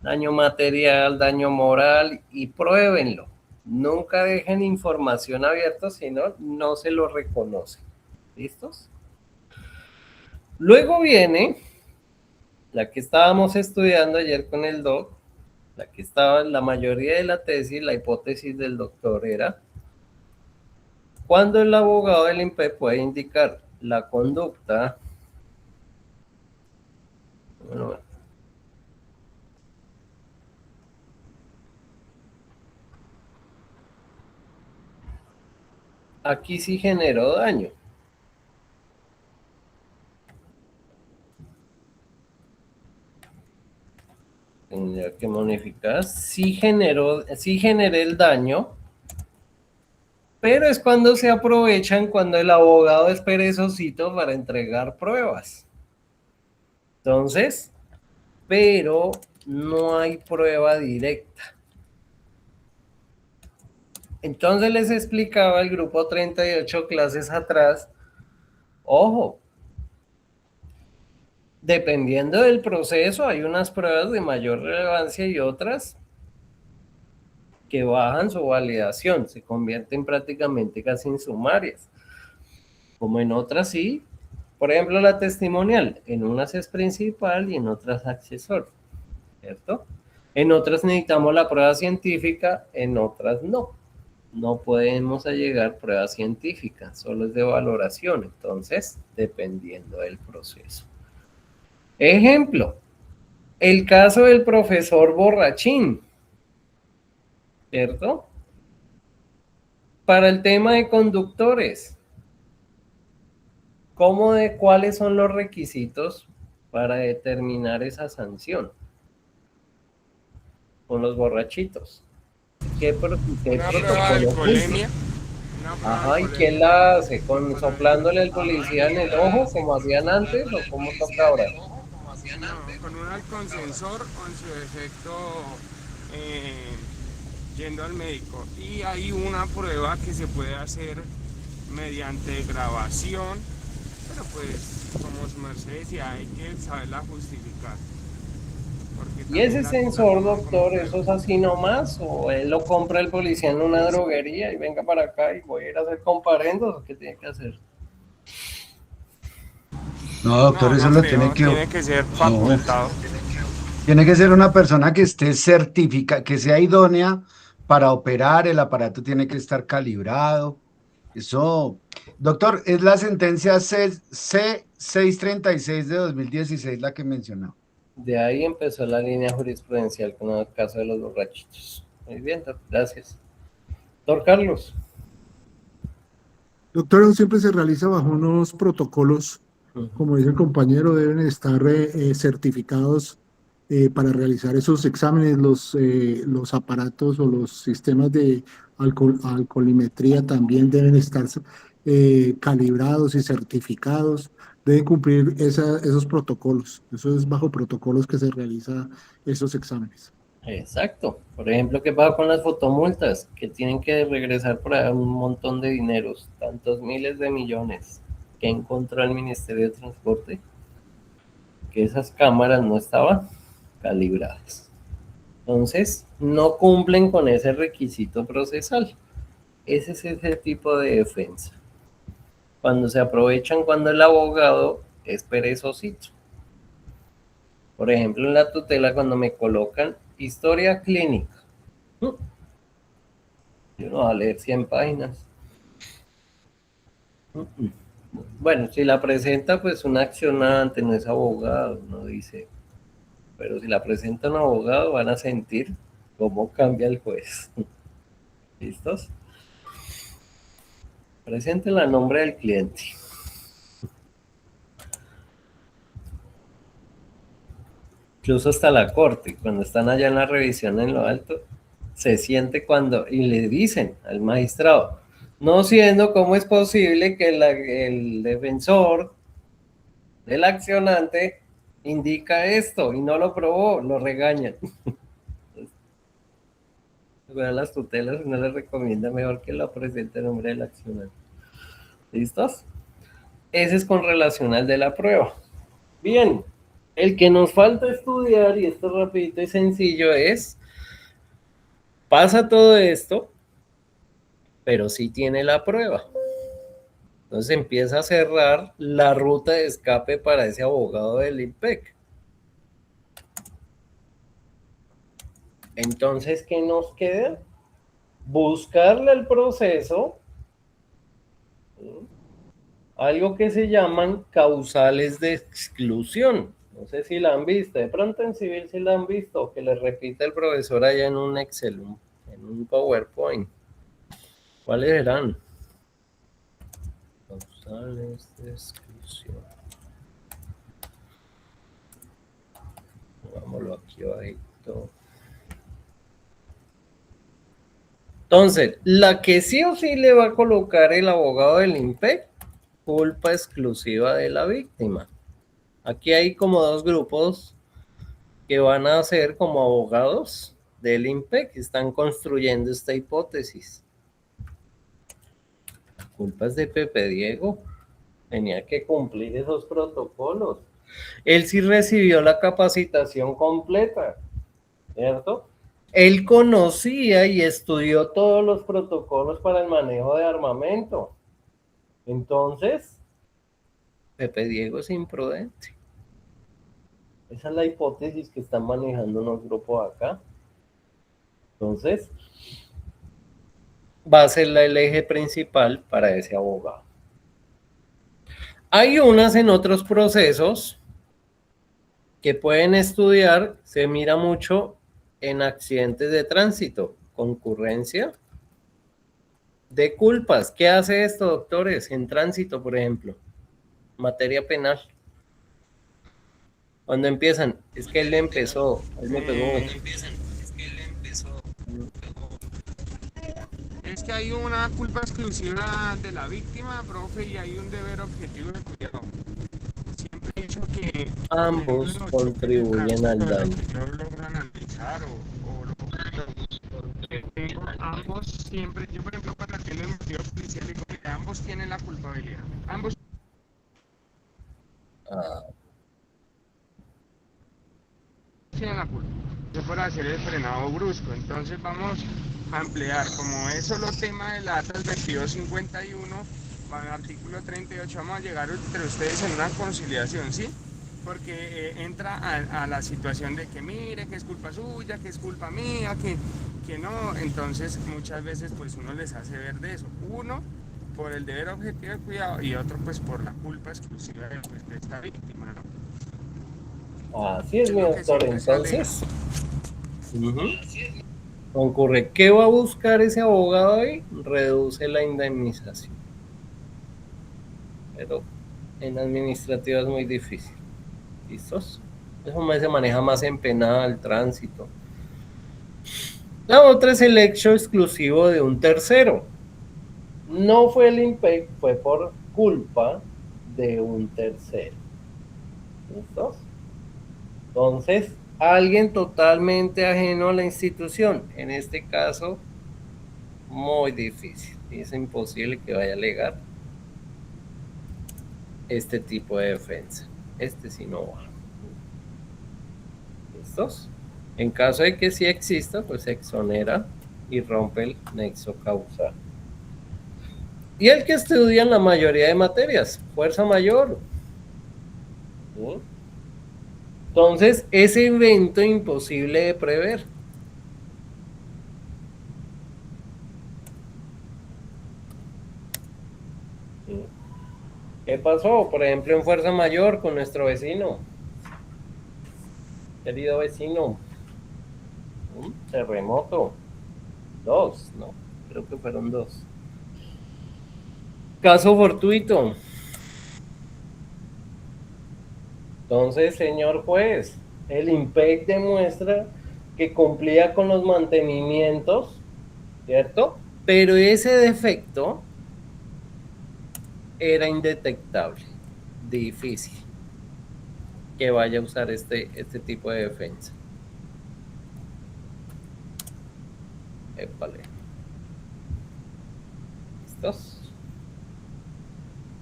[SPEAKER 1] Daño material, daño moral, y pruébenlo. Nunca dejen información abierta, si no, no se lo reconoce. ¿Listos? Luego viene la que estábamos estudiando ayer con el doc, la que estaba en la mayoría de la tesis, la hipótesis del doctor era cuando el abogado del INPE puede indicar la conducta. Bueno, aquí sí generó daño. Tendría que modificar. Sí generé el daño, pero es cuando se aprovechan, cuando el abogado es perezosito para entregar pruebas. Entonces, pero no hay prueba directa. Entonces les explicaba el grupo 38 clases atrás, ojo, dependiendo del proceso, hay unas pruebas de mayor relevancia y otras que bajan su validación, se convierten prácticamente casi en sumarias, como en otras sí. Por ejemplo, la testimonial, en unas es principal y en otras accesorio, ¿cierto? En otras necesitamos la prueba científica, en otras no. No podemos allegar prueba científica, solo es de valoración, entonces, dependiendo del proceso. Ejemplo, el caso del profesor borrachín, ¿cierto? Para el tema de conductores, ¿cuáles son los requisitos para determinar esa sanción? Con los borrachitos. ¿Qué
[SPEAKER 4] Una prueba de
[SPEAKER 1] protocolo?
[SPEAKER 4] alcoholemia.
[SPEAKER 1] Ajá, ¿y quién la hace? ¿Con soplándole al policía en el ojo, como hacían antes, o cómo toca ahora?
[SPEAKER 4] No, con un alcohol sensor o en su defecto yendo al médico. Y hay una prueba que se puede hacer mediante grabación, pero pues como su merced decía, hay que saberla justificar.
[SPEAKER 1] ¿Y ese sensor, doctor, eso es así nomás? ¿O él lo compra el policía en una droguería y venga para acá y voy a ir a hacer comparendos? ¿O qué tiene que hacer?
[SPEAKER 2] No, doctor,
[SPEAKER 4] No,
[SPEAKER 2] eso
[SPEAKER 4] no
[SPEAKER 2] lo
[SPEAKER 4] creo, tiene que ser facultado.
[SPEAKER 2] Tiene que ser una persona que esté certificada, que sea idónea para operar, el aparato tiene que estar calibrado. Eso, doctor, es la sentencia C636 de 2016 la que mencionó.
[SPEAKER 1] De ahí empezó la línea jurisprudencial con el caso de los borrachitos. Muy bien, gracias. Doctor Carlos.
[SPEAKER 7] Doctor, siempre se realiza bajo unos protocolos, como dice el compañero, deben estar certificados para realizar esos exámenes, los aparatos o los sistemas de alcoholimetría también deben estar calibrados y certificados, deben cumplir esos protocolos. Eso es bajo protocolos que se realiza esos exámenes.
[SPEAKER 1] Exacto. Por ejemplo, ¿qué pasa con las fotomultas? Que tienen que regresar por ahí un montón de dineros, tantos miles de millones que encontró el Ministerio de Transporte, que esas cámaras no estaban calibradas. Entonces, no cumplen con ese requisito procesal. Ese es ese tipo de defensa. Cuando se aprovechan cuando el abogado es perezosito. Por ejemplo, en la tutela, cuando me colocan historia clínica, yo no voy a leer 100 páginas. Bueno, si la presenta, pues un accionante, no es abogado, no dice. Pero si la presenta un abogado, van a sentir cómo cambia el juez. ¿Listos? Presenten a nombre del cliente. Incluso hasta la corte, cuando están allá en la revisión en lo alto, se siente cuando, y le dicen al magistrado, No siendo cómo es posible que el defensor del accionante indica esto y no lo probó, lo regañan. A las tutelas no les recomienda mejor que lo presente el nombre del accionante. ¿Listos? Ese es con relación al de la prueba. Bien, el que nos falta estudiar, y esto rapidito y sencillo, es, pasa todo esto, pero sí tiene la prueba. Entonces empieza a cerrar la ruta de escape para ese abogado del IMPEC. Entonces, ¿qué nos queda? Buscarle el proceso, ¿sí? Algo que se llaman causales de exclusión. No sé si la han visto, de pronto en civil si la han visto, que les repite el profesor allá en un Excel, en un PowerPoint. ¿Cuáles eran? Causales de exclusión. Pongámoslo aquí abajito. Entonces, la que sí o sí le va a colocar el abogado del IMPEC, culpa exclusiva de la víctima. Aquí hay como dos grupos que van a ser como abogados del IMPEC, que están construyendo esta hipótesis. Culpas de Pepe Diego. Tenía que cumplir esos protocolos. Él sí recibió la capacitación completa, ¿cierto? Él conocía y estudió todos los protocolos para el manejo de armamento. Entonces, Pepe Diego es imprudente. Esa es la hipótesis que están manejando unos grupos acá. Entonces, va a ser el eje principal para ese abogado. Hay unas en otros procesos que pueden estudiar, se mira mucho en accidentes de tránsito, concurrencia de culpas. ¿Qué hace esto, doctores? En tránsito, por ejemplo, materia penal. Cuando empiezan, es que él empezó, él me pegó.
[SPEAKER 4] Es que hay una culpa exclusiva de la víctima, profe, y hay un deber objetivo de cuidado. Siempre he dicho que
[SPEAKER 1] Ambos contribuyen al daño.
[SPEAKER 4] no logran analizar ambos siempre, yo por ejemplo cuando atiendo el motivo policial digo que ambos tienen la culpabilidad, ambos tienen la culpa. Yo por hacer el frenado brusco, entonces vamos a ampliar, como es solo tema de la ATAS 2251, para el artículo 38, vamos a llegar entre ustedes en una conciliación, ¿sí? Porque entra a la situación de que mire, que es culpa suya, que es culpa mía, que no, entonces muchas veces pues uno les hace ver de eso, uno por el deber objetivo de cuidado y otro pues por la culpa exclusiva de, pues, de esta víctima, ¿no?
[SPEAKER 1] Así es, mi doctor. Entonces, concurre. ¿Qué va a buscar ese abogado ahí? Reduce la indemnización. Pero en administrativo es muy difícil. ¿Listos? Eso se maneja más en penal, tránsito. La otra es el hecho exclusivo de un tercero. No fue el IMPEC, fue por culpa de un tercero. ¿Listos? Entonces, alguien totalmente ajeno a la institución, en este caso, muy difícil. Es imposible que vaya a alegar este tipo de defensa. Este sí no va. ¿Listos? En caso de que sí exista, pues se exonera y rompe el nexo causal. Y el que estudia en la mayoría de materias, fuerza mayor. ¿Sí? Entonces, ese evento imposible de prever. ¿Sí? ¿Qué pasó? Por ejemplo, en fuerza mayor con nuestro vecino. Querido vecino. Terremoto. 2, ¿no? Creo que fueron 2. Caso fortuito. Entonces, señor juez, el IMPEC demuestra que cumplía con los mantenimientos, ¿cierto? pero ese defecto era indetectable, difícil que vaya a usar este tipo de defensa. Épale. ¿Listos?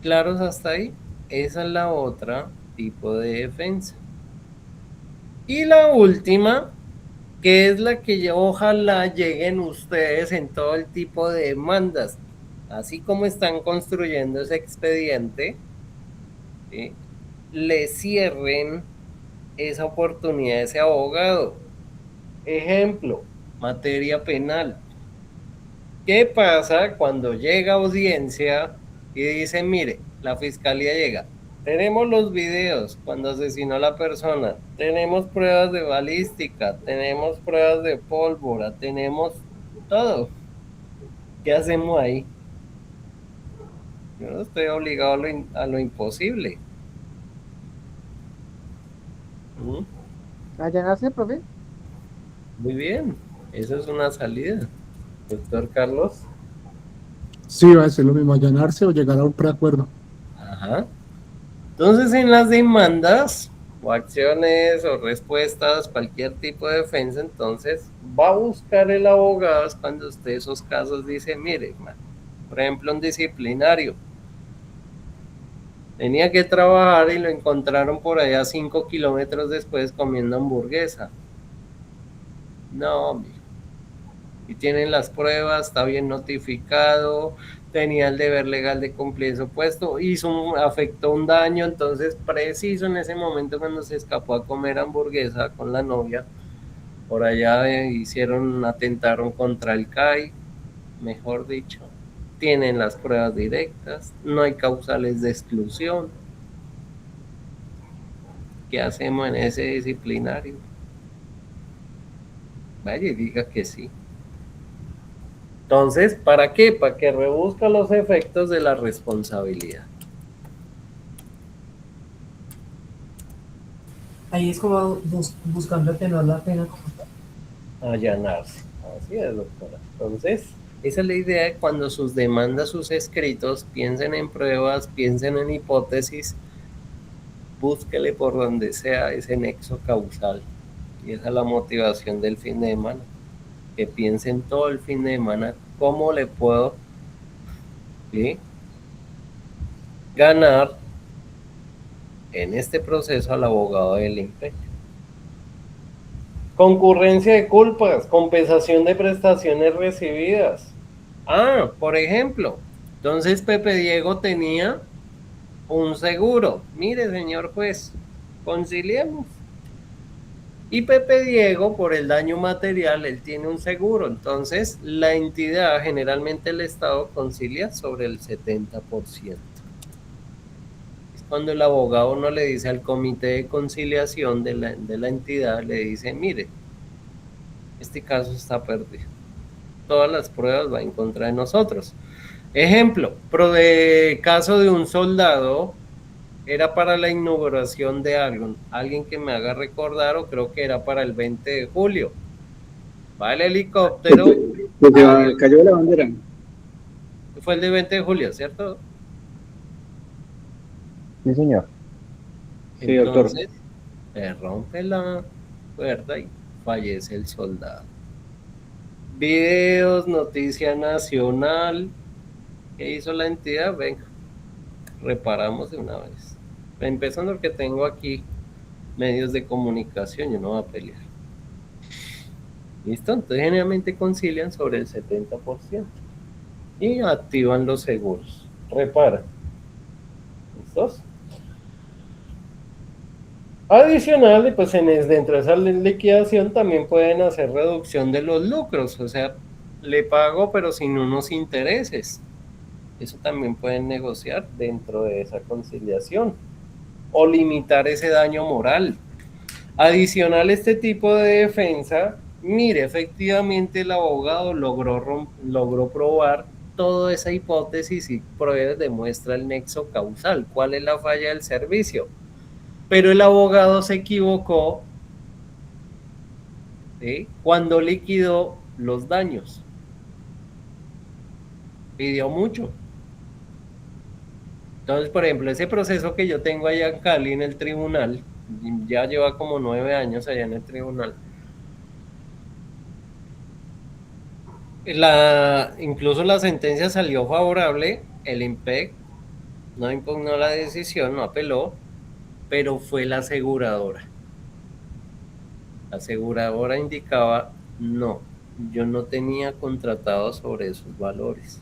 [SPEAKER 1] ¿Claros hasta ahí? Esa es la otra tipo de defensa. Y la última, que es la que ojalá lleguen ustedes en todo el tipo de demandas, así como están construyendo ese expediente, ¿sí? Le cierren esa oportunidad a ese abogado. Ejemplo, materia penal. ¿Qué pasa cuando llega audiencia y dice, mire, la fiscalía llega, tenemos los videos cuando asesinó a la persona, tenemos pruebas de balística, tenemos pruebas de pólvora, tenemos todo? ¿Qué hacemos ahí? Yo no estoy obligado a lo imposible.
[SPEAKER 8] ¿Allanarse, profe?
[SPEAKER 1] Muy bien, esa es una salida. Doctor Carlos.
[SPEAKER 7] Sí, va a ser lo mismo, allanarse o llegar a un preacuerdo.
[SPEAKER 1] Ajá. Entonces, en las demandas o acciones o respuestas, cualquier tipo de defensa, entonces va a buscar el abogado cuando usted esos casos dice, mire, por ejemplo, un disciplinario, tenía que trabajar y lo encontraron por allá 5 kilómetros después comiendo hamburguesa. No, mijo. Y tienen las pruebas, está bien notificado, tenía el deber legal de cumplir su puesto, afectó un daño, entonces preciso en ese momento cuando se escapó a comer hamburguesa con la novia, por allá atentaron contra el CAI, mejor dicho, tienen las pruebas directas, no hay causales de exclusión. ¿Qué hacemos en ese disciplinario? Vaya y diga que sí. Entonces, ¿para qué? Para que reduzca los efectos de la responsabilidad.
[SPEAKER 6] Ahí es como buscando atenuar la pena como tal.
[SPEAKER 1] Allanarse. Así es, doctora. Entonces, esa es la idea de cuando sus demandas, sus escritos, piensen en pruebas, piensen en hipótesis, búsquele por donde sea ese nexo causal. Y esa es la motivación del fin de semana. Que piensen todo el fin de semana cómo le puedo, ¿sí?, ganar en este proceso al abogado del imperio. Concurrencia de culpas, compensación de prestaciones recibidas. Por ejemplo, entonces Pepe Diego tenía un seguro. Mire, señor juez, conciliemos. Y Pepe Diego, por el daño material, él tiene un seguro. Entonces, la entidad, generalmente el Estado, concilia sobre el 70%. Es cuando el abogado no le dice al comité de conciliación de la entidad, le dice, mire, este caso está perdido. Todas las pruebas van en contra de nosotros. Ejemplo, caso de un soldado, era para la inauguración de algo, alguien que me haga recordar, o creo que era para el 20 de julio. Va el helicóptero.
[SPEAKER 3] Cayó la bandera.
[SPEAKER 1] Fue el de 20 de julio, ¿cierto?
[SPEAKER 8] Sí, señor.
[SPEAKER 3] Sí, doctor.
[SPEAKER 1] Entonces, se rompe la cuerda y fallece el soldado. Videos, noticia nacional. ¿Qué hizo la entidad? Venga, reparamos de una vez. Empezando porque tengo aquí medios de comunicación, yo no voy a pelear. ¿Listo? Entonces generalmente concilian sobre el 70% y activan los seguros, reparan. ¿Listos? Adicional, pues dentro de esa liquidación también pueden hacer reducción de los lucros, o sea, le pago pero sin unos intereses. Eso también pueden negociar dentro de esa conciliación o limitar ese daño moral. Adicional a este tipo de defensa, mire, efectivamente el abogado logró probar toda esa hipótesis y demuestra el nexo causal, cuál es la falla del servicio. Pero el abogado se equivocó, ¿sí?, cuando liquidó los daños. pidió mucho. Entonces, por ejemplo, ese proceso que yo tengo allá en Cali, en el tribunal, ya lleva como 9 años allá en el tribunal. Incluso la sentencia salió favorable, el IMPEC no impugnó la decisión, no apeló, pero fue la aseguradora. La aseguradora indicaba, no, yo no tenía contratado sobre esos valores.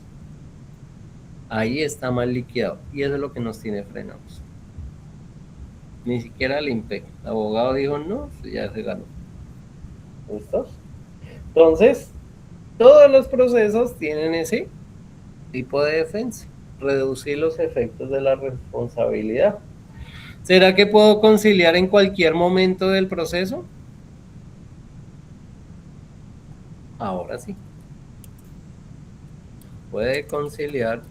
[SPEAKER 1] Ahí está mal liquidado y eso es lo que nos tiene frenados. Ni siquiera el IMPEC. El abogado dijo, no, ya se ganó. ¿Listos? Entonces, todos los procesos tienen ese tipo de defensa, reducir los efectos de la responsabilidad. ¿Será que puedo conciliar en cualquier momento del proceso? Ahora sí. Puede conciliar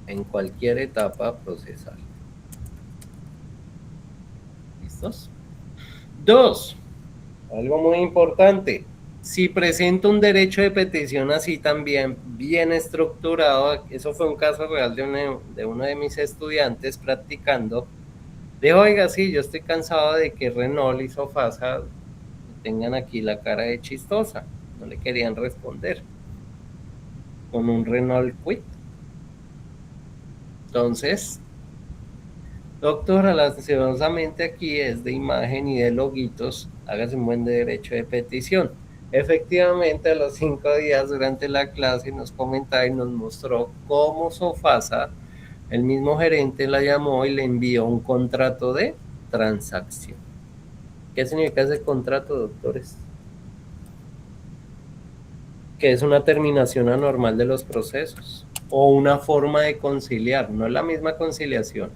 [SPEAKER 1] en cualquier etapa procesal. ¿Listos? 2. Algo muy importante. Si presento un derecho de petición así también bien estructurado, eso fue un caso real de uno de mis estudiantes practicando, de oiga, sí, yo estoy cansado de que Renault y Sofasa tengan aquí la cara de chistosa, no le querían responder con un Renault Kwid. Entonces, doctora, lastimosamente aquí es de imagen y de loguitos, hágase un buen derecho de petición. Efectivamente, a los 5 días durante la clase nos comentaba y nos mostró cómo Sofasa, el mismo gerente la llamó y le envió un contrato de transacción. ¿Qué significa ese contrato, doctores? Que es una terminación anormal de los procesos o una forma de conciliar, no es la misma conciliación,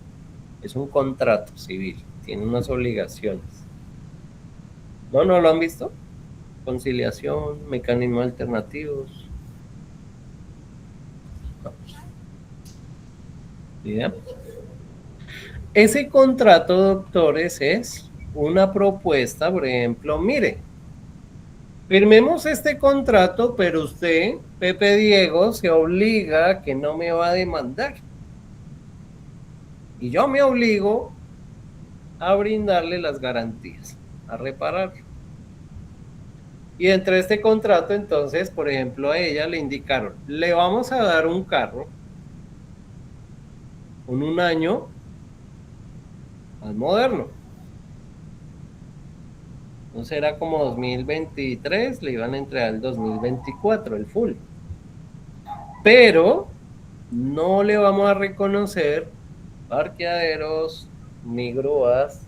[SPEAKER 1] es un contrato civil, tiene unas obligaciones. ¿No lo han visto? Conciliación, mecanismos alternativos. No. ¿Bien? Ese contrato, doctores, es una propuesta, por ejemplo, mire, firmemos este contrato, pero usted, Pepe Diego, se obliga a que no me va a demandar. Y yo me obligo a brindarle las garantías, a repararlo. Y dentro de este contrato, entonces, por ejemplo, a ella le indicaron, le vamos a dar un carro con un año más moderno. Entonces era como 2023, le iban a entregar el 2024, el full. Pero no le vamos a reconocer parqueaderos ni grúas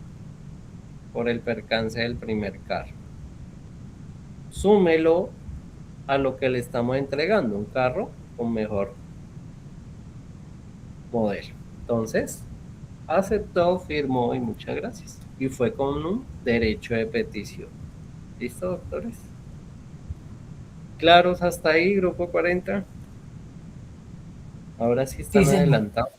[SPEAKER 1] por el percance del primer carro. Súmelo a lo que le estamos entregando, un carro con mejor modelo. Entonces, aceptó, firmó y muchas gracias. Y fue con un derecho de petición. ¿Listo, doctores? ¿Claros hasta ahí, grupo 40? Ahora sí están adelantados.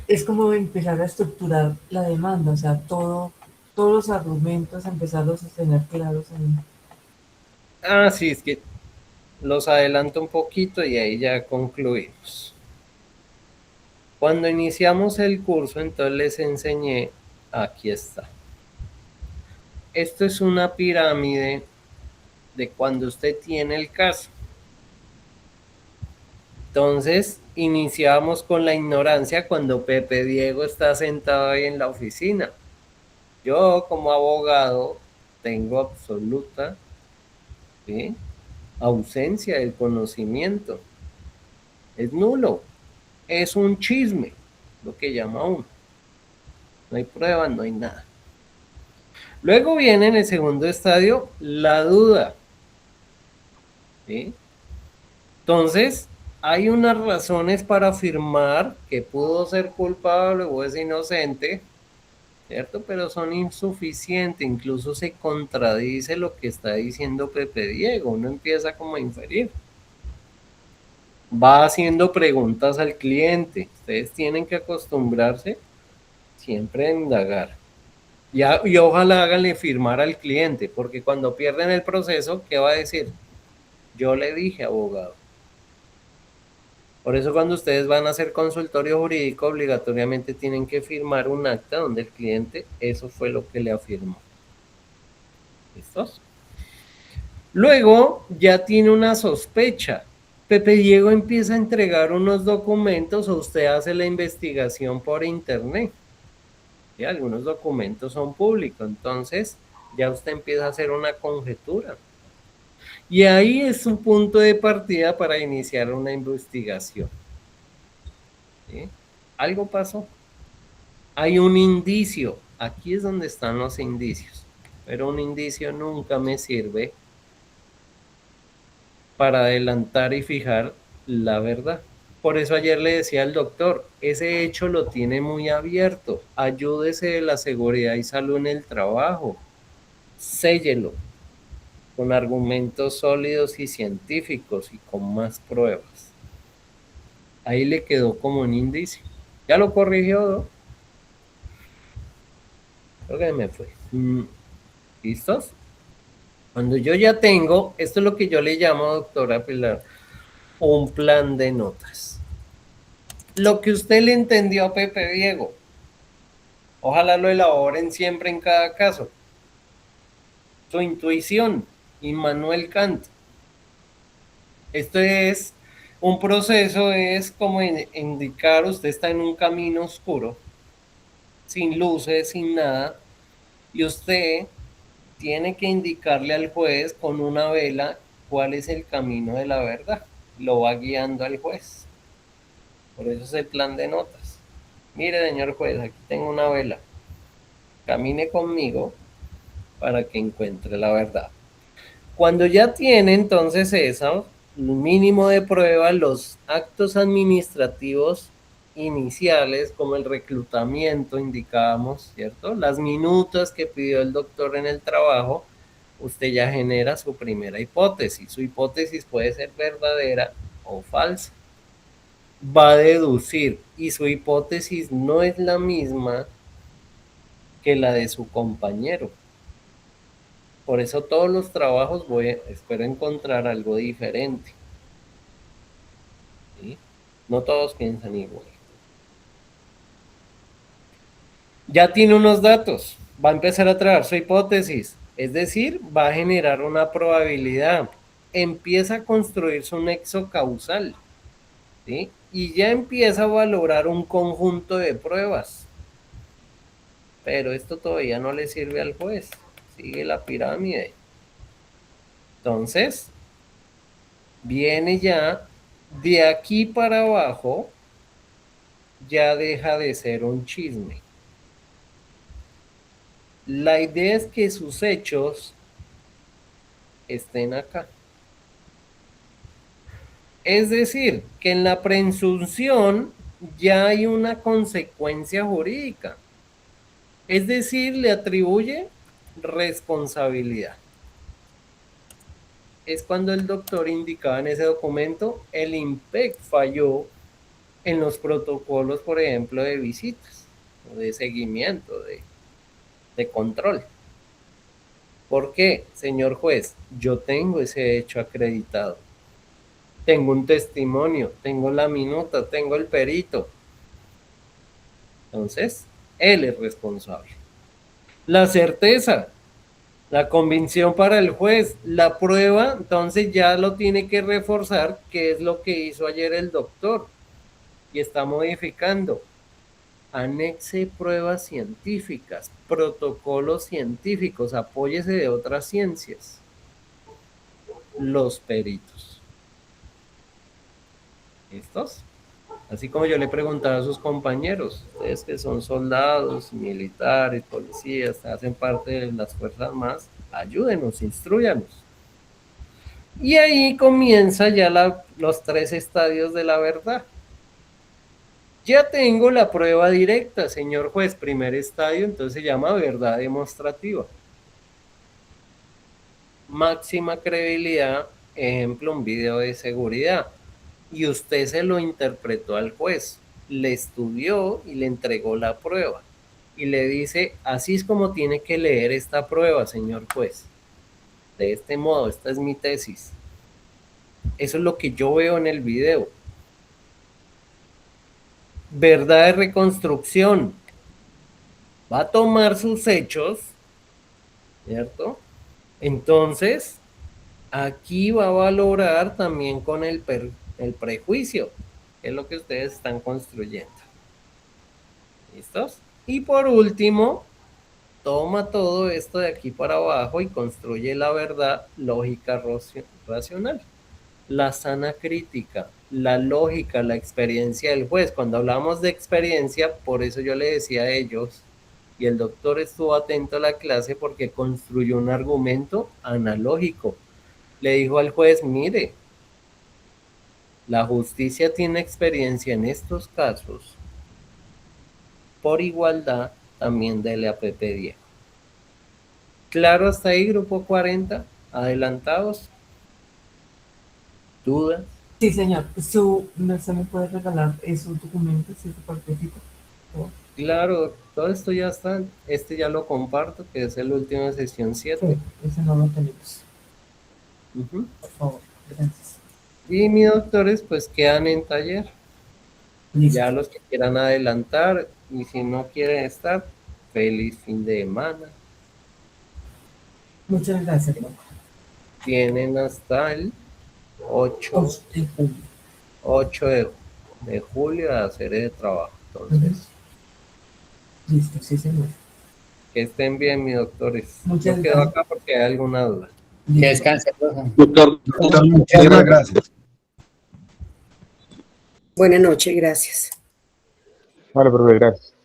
[SPEAKER 6] Es como empezar a estructurar la demanda, o sea, todos los argumentos, empezarlos a tener claros ahí.
[SPEAKER 1] Ah, sí, es que los adelanto un poquito y ahí ya concluimos. Cuando iniciamos el curso, entonces les enseñé, aquí está. Esto es una pirámide de cuando usted tiene el caso. Entonces, iniciamos con la ignorancia cuando Pepe Diego está sentado ahí en la oficina. Yo, como abogado, tengo absoluta, ¿sí?, ausencia del conocimiento. Es nulo. Es un chisme, lo que llama uno. No hay pruebas, no hay nada. Luego viene en el segundo estadio la duda. ¿Sí? Entonces, hay unas razones para afirmar que pudo ser culpable o es inocente, ¿cierto? Pero son insuficientes, incluso se contradice lo que está diciendo Pepe Diego, uno empieza como a inferir. Va haciendo preguntas al cliente, ustedes tienen que acostumbrarse siempre a indagar. Y ojalá háganle firmar al cliente, porque cuando pierden el proceso, ¿qué va a decir? Yo le dije, abogado. Por eso cuando ustedes van a hacer consultorio jurídico, obligatoriamente tienen que firmar un acta donde el cliente, eso fue lo que le afirmó. ¿Listos? Luego ya tiene una sospecha. Pepe Diego empieza a entregar unos documentos o usted hace la investigación por internet. ¿Sí? Algunos documentos son públicos, entonces ya usted empieza a hacer una conjetura. Y ahí es un punto de partida para iniciar una investigación. ¿Sí? Algo pasó. Hay un indicio. Aquí es donde están los indicios. Pero un indicio nunca me sirve para adelantar y fijar la verdad. Por eso ayer le decía al doctor, ese hecho lo tiene muy abierto. Ayúdese de la seguridad y salud en el trabajo. Séllelo con argumentos sólidos y científicos y con más pruebas. Ahí le quedó como un indicio. Ya lo corrigió, ¿no? Creo que me fue. ¿Listos? Cuando yo ya tengo, esto es lo que yo le llamo, doctora Pilar, un plan de notas. Lo que usted le entendió a Pepe Diego, ojalá lo elaboren siempre en cada caso. Su intuición, Immanuel Kant. Esto es un proceso, es como indicar, usted está en un camino oscuro, sin luces, sin nada, y usted tiene que indicarle al juez con una vela cuál es el camino de la verdad. Lo va guiando al juez. Por eso es el plan de notas. Mire, señor juez, aquí tengo una vela. Camine conmigo para que encuentre la verdad. Cuando ya tiene entonces eso, el mínimo de prueba, los actos administrativos iniciales, como el reclutamiento, indicábamos, ¿cierto? Las minutas que pidió el doctor en el trabajo, usted ya genera su primera hipótesis. Su hipótesis puede ser verdadera o falsa. Va a deducir y su hipótesis no es la misma que la de su compañero. Por eso todos los trabajos espero encontrar algo diferente. ¿Sí? No todos piensan igual. Ya tiene unos datos, va a empezar a traer su hipótesis, es decir, va a generar una probabilidad. Empieza a construir su nexo causal, ¿sí? Y ya empieza a valorar un conjunto de pruebas. Pero esto todavía no le sirve al juez, sigue la pirámide. Entonces, viene ya de aquí para abajo, ya deja de ser un chisme. La idea es que sus hechos estén acá. Es decir, que en la presunción ya hay una consecuencia jurídica. Es decir, le atribuye responsabilidad. Es cuando el doctor indicaba en ese documento, el IMPEC falló en los protocolos, por ejemplo, de visitas, o de seguimiento, de control. ¿Por qué, señor juez? Yo tengo ese hecho acreditado. Tengo un testimonio, tengo la minuta, tengo el perito. Entonces, él es responsable. La certeza, la convicción para el juez, la prueba, entonces ya lo tiene que reforzar, que es lo que hizo ayer el doctor. Y está modificando. Anexe pruebas científicas, protocolos científicos, apóyese de otras ciencias. Los peritos. ¿Listos? Así como yo le preguntaba a sus compañeros, ustedes que son soldados, militares, policías, hacen parte de las fuerzas armadas, ayúdenos, instruyanos. Y ahí comienza ya los 3 estadios de la verdad. Ya tengo la prueba directa, señor juez, primer estadio, entonces se llama verdad demostrativa. Máxima credibilidad, ejemplo, un video de seguridad. Y usted se lo interpretó al juez, le estudió y le entregó la prueba. Y le dice, así es como tiene que leer esta prueba, señor juez. De este modo, esta es mi tesis. Eso es lo que yo veo en el video. Verdad de reconstrucción. Va a tomar sus hechos, ¿cierto? Entonces, aquí va a valorar también con el prejuicio, que es lo que ustedes están construyendo. ¿Listos? Y por último, toma todo esto de aquí para abajo y construye la verdad lógica racional. La sana crítica, la lógica, la experiencia del juez. Cuando hablamos de experiencia, por eso yo le decía a ellos, y el doctor estuvo atento a la clase porque construyó un argumento analógico. Le dijo al juez, mire, la justicia tiene experiencia en estos casos. Por igualdad, también dele a Pepe Diego. ¿Claro hasta ahí, grupo 40? ¿Adelantados? ¿Dudas?
[SPEAKER 6] Sí, señor. ¿Se me puede regalar esos documentos, ese papelito?
[SPEAKER 1] Claro, todo esto ya está. Este ya lo comparto, que es el último de sesión 7.
[SPEAKER 6] Sí, ese no lo tenemos.
[SPEAKER 1] Uh-huh.
[SPEAKER 6] Por favor, gracias.
[SPEAKER 1] Y mis doctores, pues quedan en taller.
[SPEAKER 6] Listo.
[SPEAKER 1] Ya los que quieran adelantar, y si no quieren estar, feliz fin de semana.
[SPEAKER 6] Muchas gracias, doctor.
[SPEAKER 1] Tienen hasta el 8
[SPEAKER 6] de julio.
[SPEAKER 1] 8 de julio a hacer el trabajo. Entonces,
[SPEAKER 6] Listo, sí, señor.
[SPEAKER 1] que estén bien, mis doctores.
[SPEAKER 6] Muchas
[SPEAKER 1] Yo quedo
[SPEAKER 6] gracias.
[SPEAKER 1] acá porque hay alguna duda.
[SPEAKER 6] Listo.
[SPEAKER 8] Que descanse, profe.
[SPEAKER 3] Doctor,
[SPEAKER 2] Doctor, muchísimas gracias.
[SPEAKER 9] Buenas noches, gracias.
[SPEAKER 8] Vale, profe, gracias.